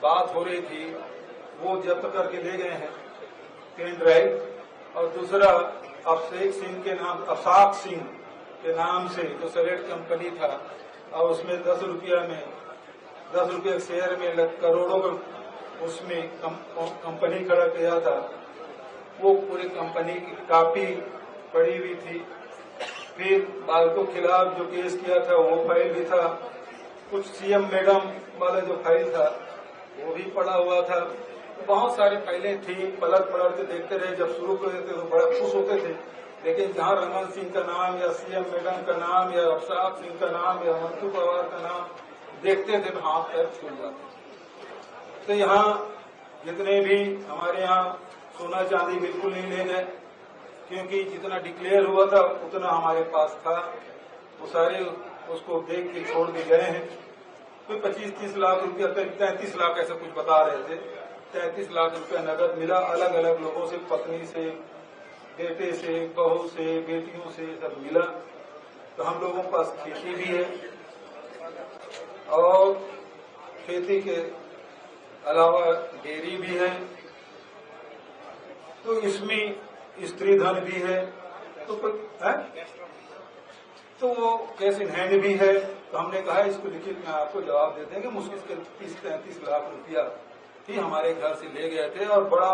बात हो रही थी वो जब्त करके ले गए हैं पेन ड्राइव। और दूसरा अफसाक सिंह के नाम से जो सलेट कंपनी था और उसमें 10 रुपये शेयर में करोड़ों उसमें कंपनी खड़ा किया था, वो पूरी कंपनी की कॉपी पड़ी हुई थी। फिर बालको खिलाफ जो केस किया था वो फाइल भी था, कुछ सीएम मैडम वाला जो फाइल था वो भी पड़ा हुआ था। बहुत सारी फाइलें थी, पलट के देखते रहे। जब शुरू कर देते तो बड़ा खुश होते थे, लेकिन जहाँ रमन सिंह का नाम या सीएम मैडम का नाम या अफसाक सिंह का नाम या मंटू पवार का नाम देखते थे तो हाथ पैर छूट जाते। तो यहाँ जितने भी हमारे यहाँ सोना चांदी बिल्कुल नहीं ले गए, क्योंकि जितना डिक्लेयर हुआ था उतना हमारे पास था, वो सारे उसको देख के छोड़ के गए हैं। कोई 25-30 लाख रुपया, 33 लाख ऐसा कुछ बता रहे थे, 33 लाख रुपया नगद मिला अलग अलग लोगों से, पत्नी से, बेटे से, बहू से, बेटियों से सब मिला। तो हम लोगों के पास खेती भी है और खेती के अलावा डेयरी भी है, तो इसमें स्त्री धन भी है, तो वो कैश इन हैंड भी है। तो हमने कहा इसको लिखित में आपको जवाब दे देंगे। मुश्किल से 30-33 लाख रुपया ही हमारे घर से ले गए थे और बड़ा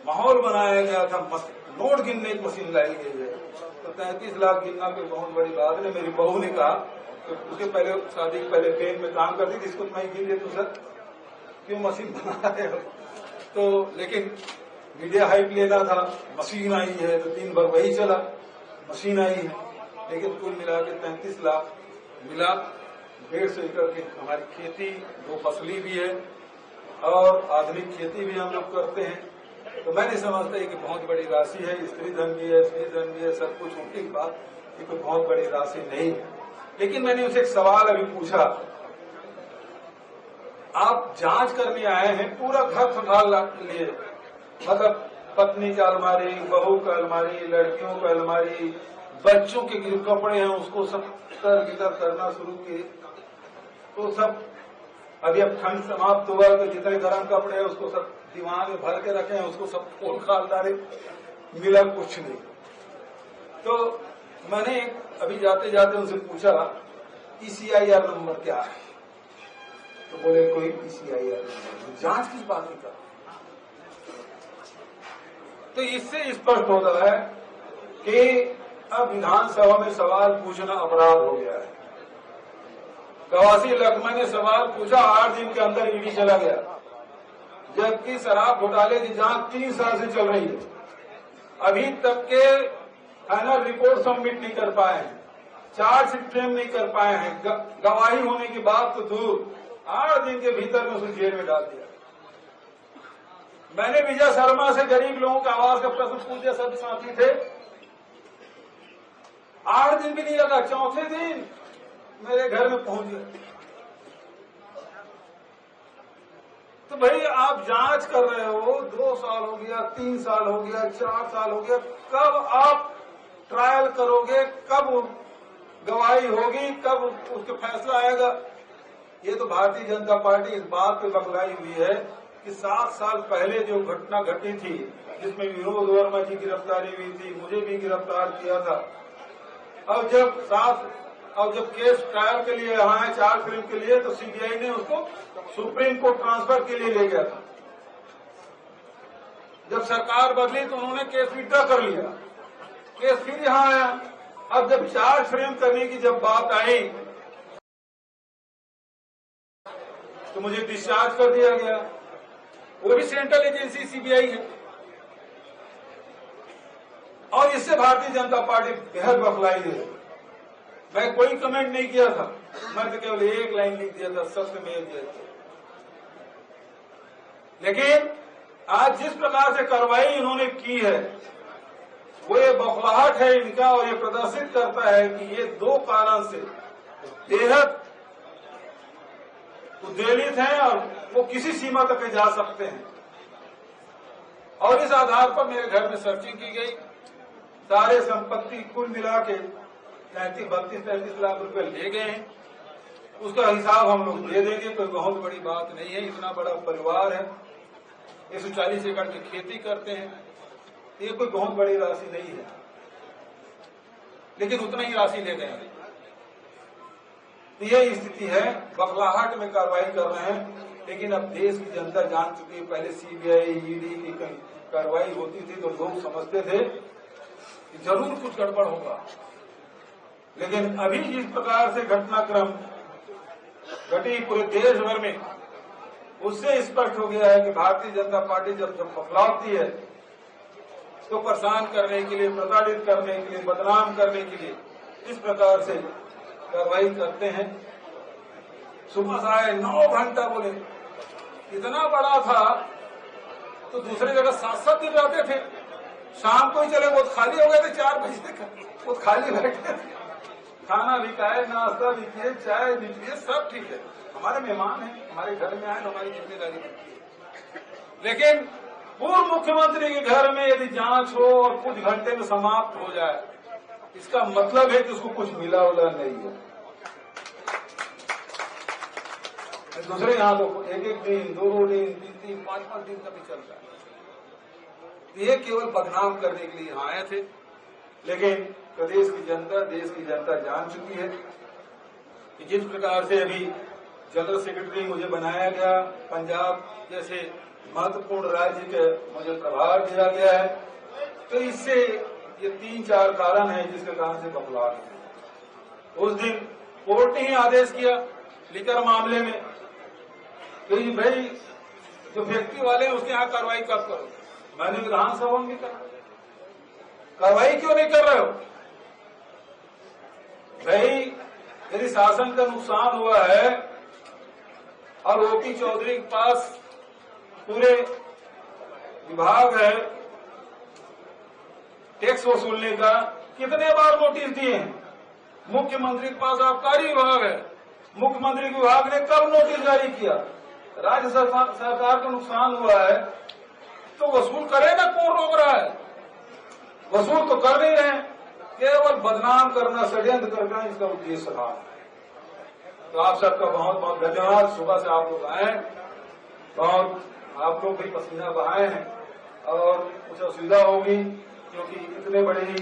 माहौल बनाया गया था। नोट गिनने की मशीन लाई गई है, तो 33 लाख गिनना कोई बहुत बड़ी बात नहीं। मेरी बहू ने कहा तो उसके पहले शादी के पहले बैंक में काम करती थी, इसको मैं गिन ले तो सर क्यों मशीन बना रहे हो। तो लेकिन मीडिया हाइप लेना था, मशीन आई है तो दिन भर वही चला, मशीन आई है। लेकिन कुल मिला के 33 लाख मिला। 150 एकड़ की हमारी खेती 2 फसली भी है और आधुनिक खेती भी हम लोग करते हैं। तो मैं नहीं समझता कि बहुत बड़ी राशि है, स्त्री धन भी है, स्त्री धन भी है, सब कुछ होने के बाद ये कोई बहुत बड़ी राशि नहीं है। लेकिन मैंने उसे एक सवाल अभी पूछा, आप जांच करने आए हैं, पूरा घर संभाल लिए, मतलब पत्नी का अलमारी, बहू का अलमारी, लड़कियों का अलमारी, बच्चों के कपड़े हैं उसको सब तर करना शुरू किए। तो सब अभी अब ठंड समाप्त हुआ तो जितने गर्म कपड़े हैं उसको सब दीवान में भर के रखे हैं, उसको सब खोल खाल डाले, मिला कुछ नहीं। तो मैंने अभी जाते जाते उनसे पूछा ECIR नंबर क्या है, तो बोले कोई ECIR नंबर। जांच किस बात की कर। तो इससे स्पष्ट होता है कि अब विधानसभा में सवाल पूछना अपराध हो गया है। गवासी लखमा ने सवाल पूछा, 8 दिन के अंदर ईडी चला गया, जबकि शराब घोटाले की जांच 3 साल से चल रही है। अभी तक के फाइनल रिपोर्ट सबमिट नहीं कर पाए हैं, चार्जशीट फ्रेम नहीं कर पाए हैं, गवाही होने की बात तो दूर, 8 दिन के भीतर में उसे जेल में डाल दिया। मैंने विजय शर्मा से गरीब लोगों का आवाज का प्रश्न पूछे, सब साथी थे, 8 दिन भी नहीं लगा, चौथे दिन मेरे घर में पहुंच गए। तो भाई आप जांच कर रहे हो, 2 साल हो गया, 3 साल हो गया, 4 साल हो गया, कब आप ट्रायल करोगे, कब गवाही होगी, कब उसके फैसला आएगा। ये तो भारतीय जनता पार्टी इस बात पे बगलाई हुई है कि 7 साल पहले जो घटना घटी थी जिसमें विनोद वर्मा की गिरफ्तारी हुई थी, मुझे भी गिरफ्तार किया था, अब जब केस ट्रायल के लिए यहाँ है, चार्ज फिल्म के लिए, तो CBI ने उसको सुप्रीम कोर्ट ट्रांसफर के लिए ले गया था। जब सरकार बदली तो उन्होंने केस विड्रॉ कर लिया, केस फिर यहाँ आया। अब जब चार्ज फ्रेम करने की जब बात आई तो मुझे डिस्चार्ज कर दिया गया। वो भी सेंट्रल एजेंसी CBI है और इससे भारतीय जनता पार्टी बेहद बखलाई है। मैं कोई कमेंट नहीं किया था, मैं तो केवल एक लाइन लिख दिया था, सत्यमेव जयते। लेकिन आज जिस प्रकार से कार्रवाई इन्होंने की है वो ये बौखलाहट है इनका, और ये प्रदर्शित करता है कि ये 2 कारण से बेहद उद्वेलित हैं और वो किसी सीमा तक जा सकते हैं। और इस आधार पर मेरे घर में सर्चिंग की गई, सारे संपत्ति कुल मिला के 32-33 लाख रुपए ले गए हैं उसका हिसाब हम लोग दे देंगे। कोई बहुत बड़ी बात नहीं है, इतना बड़ा परिवार है, 140 एकड़ की खेती करते हैं, ये कोई बहुत बड़ी राशि नहीं है, लेकिन उतना ही राशि ले गए हैं। ये स्थिति है, बखलाहट में कार्रवाई कर रहे हैं, लेकिन अब देश की जनता जान चुकी है। पहले सीबीआई ईडी की कार्रवाई होती थी तो लोग समझते थे कि जरूर कुछ गड़बड़ होगा, लेकिन अभी जिस प्रकार से घटनाक्रम घटी पूरे देश भर में, उससे स्पष्ट हो गया है कि भारतीय जनता पार्टी जब बखलावती है तो परेशान करने के लिए, प्रताड़ित करने के लिए, बदनाम करने के लिए इस प्रकार से कार्रवाई करते हैं। सुबह से 9 घंटा बोले, इतना बड़ा था तो दूसरी जगह 7-7 दिन रहते थे, शाम को ही चले, बहुत खाली हो गए थे, 4 बजे तक बहुत खाली बैठे थे, खाना भी खाए, नाश्ता भी किए, चाय भी पिए, सब ठीक है। हमारे मेहमान हैं, हमारे घर में आए तो हमारी जिम्मेदारी बनती है। लेकिन पूर्व मुख्यमंत्री के घर में यदि जांच हो और कुछ घंटे में समाप्त हो जाए, इसका मतलब है कि उसको कुछ मिला उला नहीं है। दूसरे यहाँ तो 1-1 दिन, 2 दिन, 3-3, 5-5 दिन का भी चल रहा है। ये केवल बदनाम करने के लिए यहाँ आए थे, लेकिन प्रदेश की जनता, देश की जनता जान चुकी है कि जिस प्रकार से अभी जनरल सेक्रेटरी मुझे बनाया गया, पंजाब जैसे महत्वपूर्ण राज्य के मुझे प्रभार दिया गया है, तो इससे ये 3-4 कारण है जिसके कारण से बखलाव है। उस दिन कोर्ट ने ही आदेश किया लीकर मामले में कि भाई जो फैक्ट्री वाले हैं उसके यहाँ कार्रवाई कब करो। मैंने विधानसभा में कहा, कार्रवाई क्यों नहीं कर रहे हो भाई? यदि शासन का नुकसान हुआ है और ओपी चौधरी के पास पूरे विभाग है टैक्स वसूलने का, कितने बार नोटिस दिए हैं? मुख्यमंत्री के पास आबकारी विभाग है, मुख्यमंत्री के विभाग ने कब नोटिस जारी किया? राज्य सरकार को नुकसान हुआ है तो वसूल करे ना, कौन रोक रहा है? वसूल तो कर नहीं रहे, केवल बदनाम करना, षड्यंत्र करना इसका उद्देश्य रहा। तो आप सबका बहुत बहुत धन्यवाद। सुबह से आप लोग आए, बहुत आप लोग भी पसीना बहाए हैं और कुछ असुविधा होगी क्योंकि इतने बड़े ही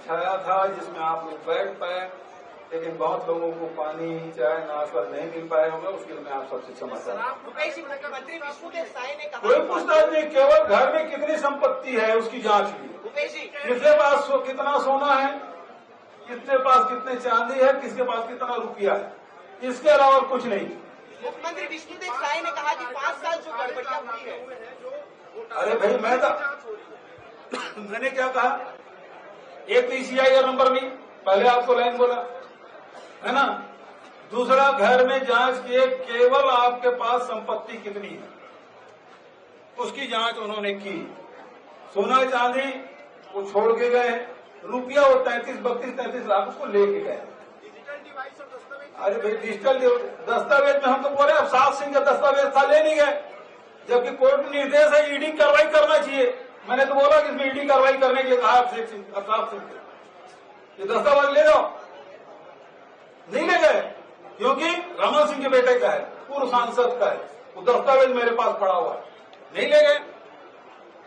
छाया था जिसमें आप लोग बैठ पाए, लेकिन बहुत लोगों को पानी, चाय, नाश्ता नहीं मिल पाए होंगे, उसके लिए मैं आप सबसे क्षमा चाहता हूं। मुख्यमंत्री विष्णुदेव साय ने कहा, कोई पूछताछ नहीं, केवल घर में कितनी संपत्ति है उसकी जांच हुई, किसके पास कितना सोना है, किसके पास कितने चांदी है, किसके पास कितना रुपया है, इसके अलावा कुछ नहीं। मुख्यमंत्री विष्णुदेव साय ने कहा कि 5 साल जो गड़बड़ियां हुई है। अरे भाई मैंने क्या कहा? एक तो ECIR नंबर नहीं, पहले आपको लाइन बोला है ना। दूसरा, घर में जांच किए, केवल आपके पास संपत्ति कितनी है उसकी जांच उन्होंने की। सोना चांदी वो छोड़ के गए, रुपया वो 33 लाख उसको लेके गए। अरे भाई डिजिटल दस्तावेज में हम तो बोले अब 7 सिंह का दस्तावेज था, ले नहीं गए, जबकि कोर्ट में निर्देश है ईडी कार्रवाई करना चाहिए। मैंने तो बोला कि इसमें ईडी कार्रवाई करने के लिए कहा अफसाफ सिंह ये दस्तावेज ले जाओ, नहीं ले गए क्योंकि रमन सिंह के बेटे का है, पूर्व सांसद का है, वो दस्तावेज मेरे पास पड़ा हुआ है, नहीं ले गए।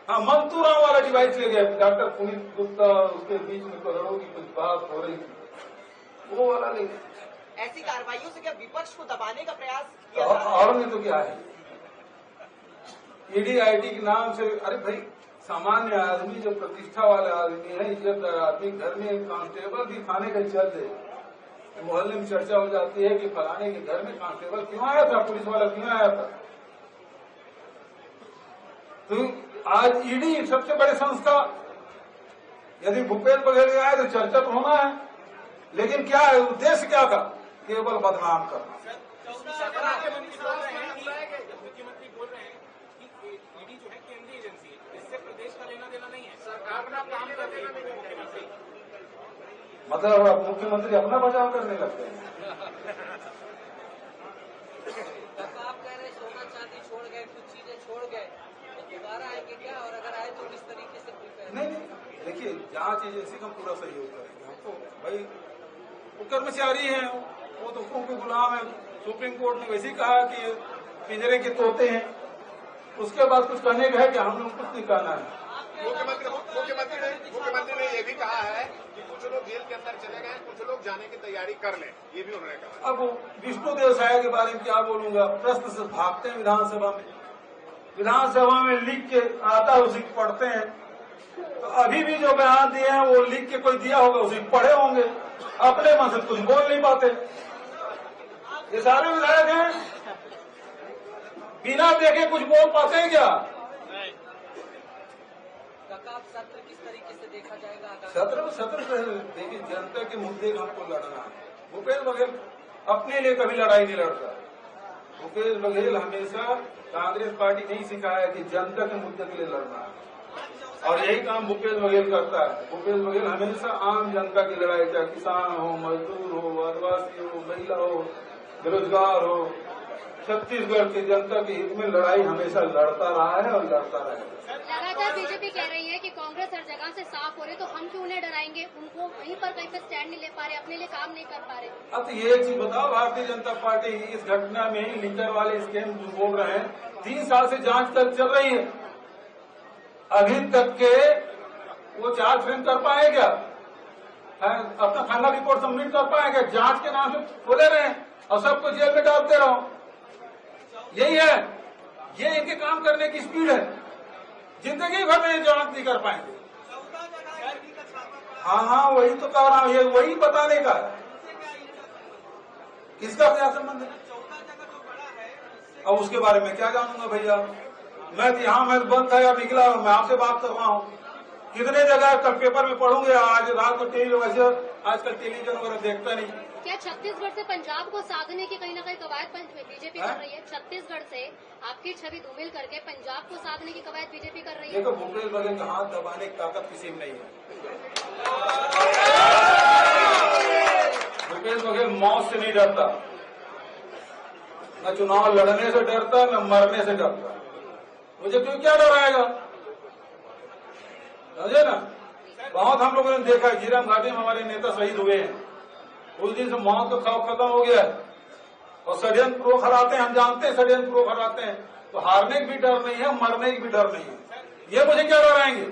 हाँ, मंतूराम वाला डिवाइस ले गए, डॉक्टर पुनीत गुप्ता उसके बीच में करोड़ों की कुछ बात हो रही थी, वो वाला ले गए। ऐसी कार्रवाइयों से क्या विपक्ष को दबाने का प्रयास किया? और नहीं तो क्या है, ईडी आईटी के नाम से। अरे भाई सामान्य आदमी, जो प्रतिष्ठा वाले आदमी है, इज्जतदार आदमी, घर में कांस्टेबल भी थाने का चल दे, मोहल्ले में चर्चा हो जाती है कि फलाने के घर में कांस्टेबल क्यों आया था, पुलिस वाला क्यों आया था। तो आज ईडी सबसे बड़ी संस्था, यदि भूपेश बघेल आए तो चर्चा तो होना है, लेकिन क्या है उद्देश्य, क्या था? केवल बदनाम करना। मुख्यमंत्री बोल रहे हैं कि ईडी जो है केंद्रीय एजेंसी है, इससे प्रदेश का लेना देना नहीं है, सरकार अपना काम कर रही है। मुख्यमंत्री मतलब अब मुख्यमंत्री अपना बचाव करने लगते हैं। आप कह रहे सोना चांदी छोड़ गए, कुछ चीजें छोड़ गए, तो दोबारा आएंगे क्या? और अगर आए तो किस तरीके से? नहीं, देखिए जांच एजेंसी का पूरा सहयोग करेंगे। हम तो भाई वो कर्मचारी हैं, वो तो के गुलाम है। सुप्रीम कोर्ट ने वैसे ही कहा कि ये पिंजरे के तोते हैं। उसके बाद कुछ कहने का है कि हम लोग कुछ नहीं कहना है। मुख्यमंत्री ने ये भी कहा है कि कुछ लोग जेल के अंदर चले गए, कुछ लोग जाने की तैयारी कर लें, ये भी उन्होंने कहा। अब विष्णुदेव साय के बारे में क्या बोलूंगा, प्रश्न से भागते हैं विधानसभा में। विधानसभा में लिख के आता है उसी को पढ़ते हैं। तो अभी भी जो बयान दिए हैं वो लिख के कोई दिया होगा, उसी को पढ़े होंगे, अपने मन से कुछ बोल नहीं पाते। ये सारे विधायक हैं, बिना देखे कुछ बोल पाते हैं क्या? सत्र किस तरीके से देखा जाएगा? सत्र देखिए, जनता के मुद्दे का हमको लड़ना है। भूपेश बघेल अपने लिए कभी लड़ाई नहीं लड़ता। भूपेश बघेल हमेशा कांग्रेस पार्टी नहीं सिखाया कि जनता के मुद्दे के लिए लड़ना है, और यही काम भूपेश बघेल करता है। भूपेश बघेल हमेशा आम जनता की लड़ाई, चाहे किसान हो, मजदूर हो, आदिवासी हो, महिला हो, बेरोजगार हो, छत्तीसगढ़ की जनता के हित में लड़ाई हमेशा लड़ता रहा है और लड़ता रहेगा। लगातार बीजेपी कह रही है कि कांग्रेस हर जगह से साफ हो रही, तो हम क्यों उन्हें डराएंगे? उनको वहीं पर कहीं पे स्टैंड नहीं ले पा रहे, अपने लिए काम नहीं कर पा रहे। अब तो ये चीज बताओ, भारतीय जनता पार्टी इस घटना में लिकर वाले स्कैम जो बोल रहे हैं, 3 साल से जांच चल रही है, अभी तक के वो चार्ज फ्रेम कर पाए क्या? अपना फाइनल रिपोर्ट सबमिट कर पाए क्या? जांच के नाम से खोले रहे और सबको जेल में डालते रहो। यही है, ये इनके काम करने की स्पीड है। जिंदगी भर में ये जांच नहीं कर पाएंगे। हाँ, वही तो कह रहा हूँ, ये वही बताने का है। इसका क्या संबंध है? अब उसके बारे में क्या जानूंगा भैया? मैं तो यहाँ मैं बंद था या निकला, मैं आपसे बात कर रहा हूँ। कितने जगह कल पेपर में पढ़ूंगे, आज रात को टीवी वैसे आजकल टेलीविजन वगैरह देखता नहीं। क्या छत्तीसगढ़ से पंजाब को साधने की कहीं ना कहीं कवायद बीजेपी कर रही है? छत्तीसगढ़ से आपकी छवि धूमिल करके पंजाब को साधने की कवायद बीजेपी कर रही है। देखो, भूपेश बघेल का हाथ दबाने की ताकत किसी में नहीं है। भूपेश बघेल मौत से नहीं डरता, न चुनाव लड़ने से डरता, न मरने से डरता। मुझे क्यों क्या डराएगा? समझे ना? बहुत हम लोगों ने देखा, झीरम घाटी में हमारे नेता शहीद हुए हैं। उस दिन से मौत का खौफ खत्म हो गया है, और षड्यंत्र प्रो हराते हैं। हम जानते हैं षड्यंत्र प्रो हराते हैं, तो हारने की भी डर नहीं है, मरने की भी डर नहीं है। ये मुझे क्या डराएंगे?